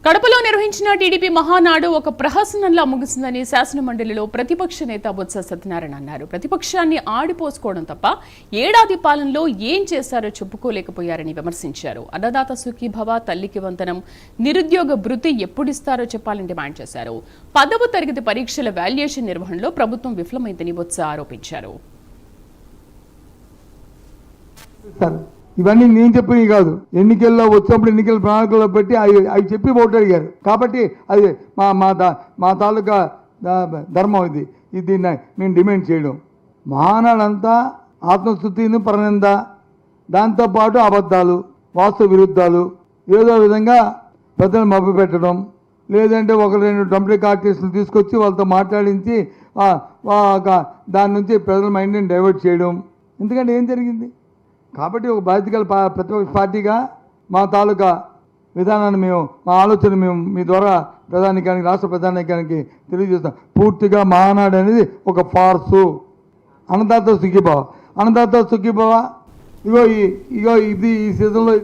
కడపలో నిర్వహించిన టీడీపీ మహానాడు ఒక ప్రహసనంలా ముగిసిందని శాసనమండలిలో ప్రతిపక్ష నేత బొత్స సత్యనారాయణ అన్నారు. ప్రతిపక్షాన్ని ఆడిపోసుకోవడం తప్ప ఏడాది పాలనలో ఏం చేశారో చెప్పుకోలేకపోయారని విమర్శించారు. అన్నదాత సుఖీభవ, తల్లికి వందనం, నిరుద్యోగ భృతి ఎప్పుడిస్తారో చెప్పాలని డిమాండ్ చేశారు. 10వ తరగతి పరీక్షల వాల్యుయేషన్ నిర్వహణలో ప్రభుత్వం విఫలమైందని బొత్స ఆరోపించారు. ఇవన్నీ నేను చెప్పినవి కాదు, ఎన్నికల్లో వచ్చినప్పుడు ఎన్నికల ప్రణాళికల్లో పెట్టి అవి చెప్పి ఓటు అడిగారు. కాబట్టి అది మా తాలూకా ధర్మం. ఇది దీన్ని మేము డిమాండ్ చేయడం. మహానాడంతా ఆత్మస్థుతిని పరనింద, దాంతోపాటు అబద్ధాలు, వాస్తవ విరుద్ధాలు, ఏదో విధంగా పెద్దలు మభ్య పెట్టడం, లేదంటే ఒక రెండు డంప్లింగ్ ఆర్టిస్టులు తీసుకొచ్చి వాళ్ళతో మాట్లాడించి దాని నుంచి ప్రజల మైండ్ని డైవర్ట్ చేయడం. ఎందుకంటే ఏం జరిగింది? కాబట్టి ఒక బాధ్యత గల ప్రతిపక్ష పార్టీగా మా తాలూకా విధానాన్ని మా ఆలోచన మీ ద్వారా ప్రధానికానికి, రాష్ట్ర ప్రధానికానికి తెలియజేస్తాం. పూర్తిగా మహానాడు అనేది ఒక ఫార్సు. అన్నదాత సుఖీభవ, అన్నదాత సుఖీభవ, ఇగో ఇది ఈ సీజన్లో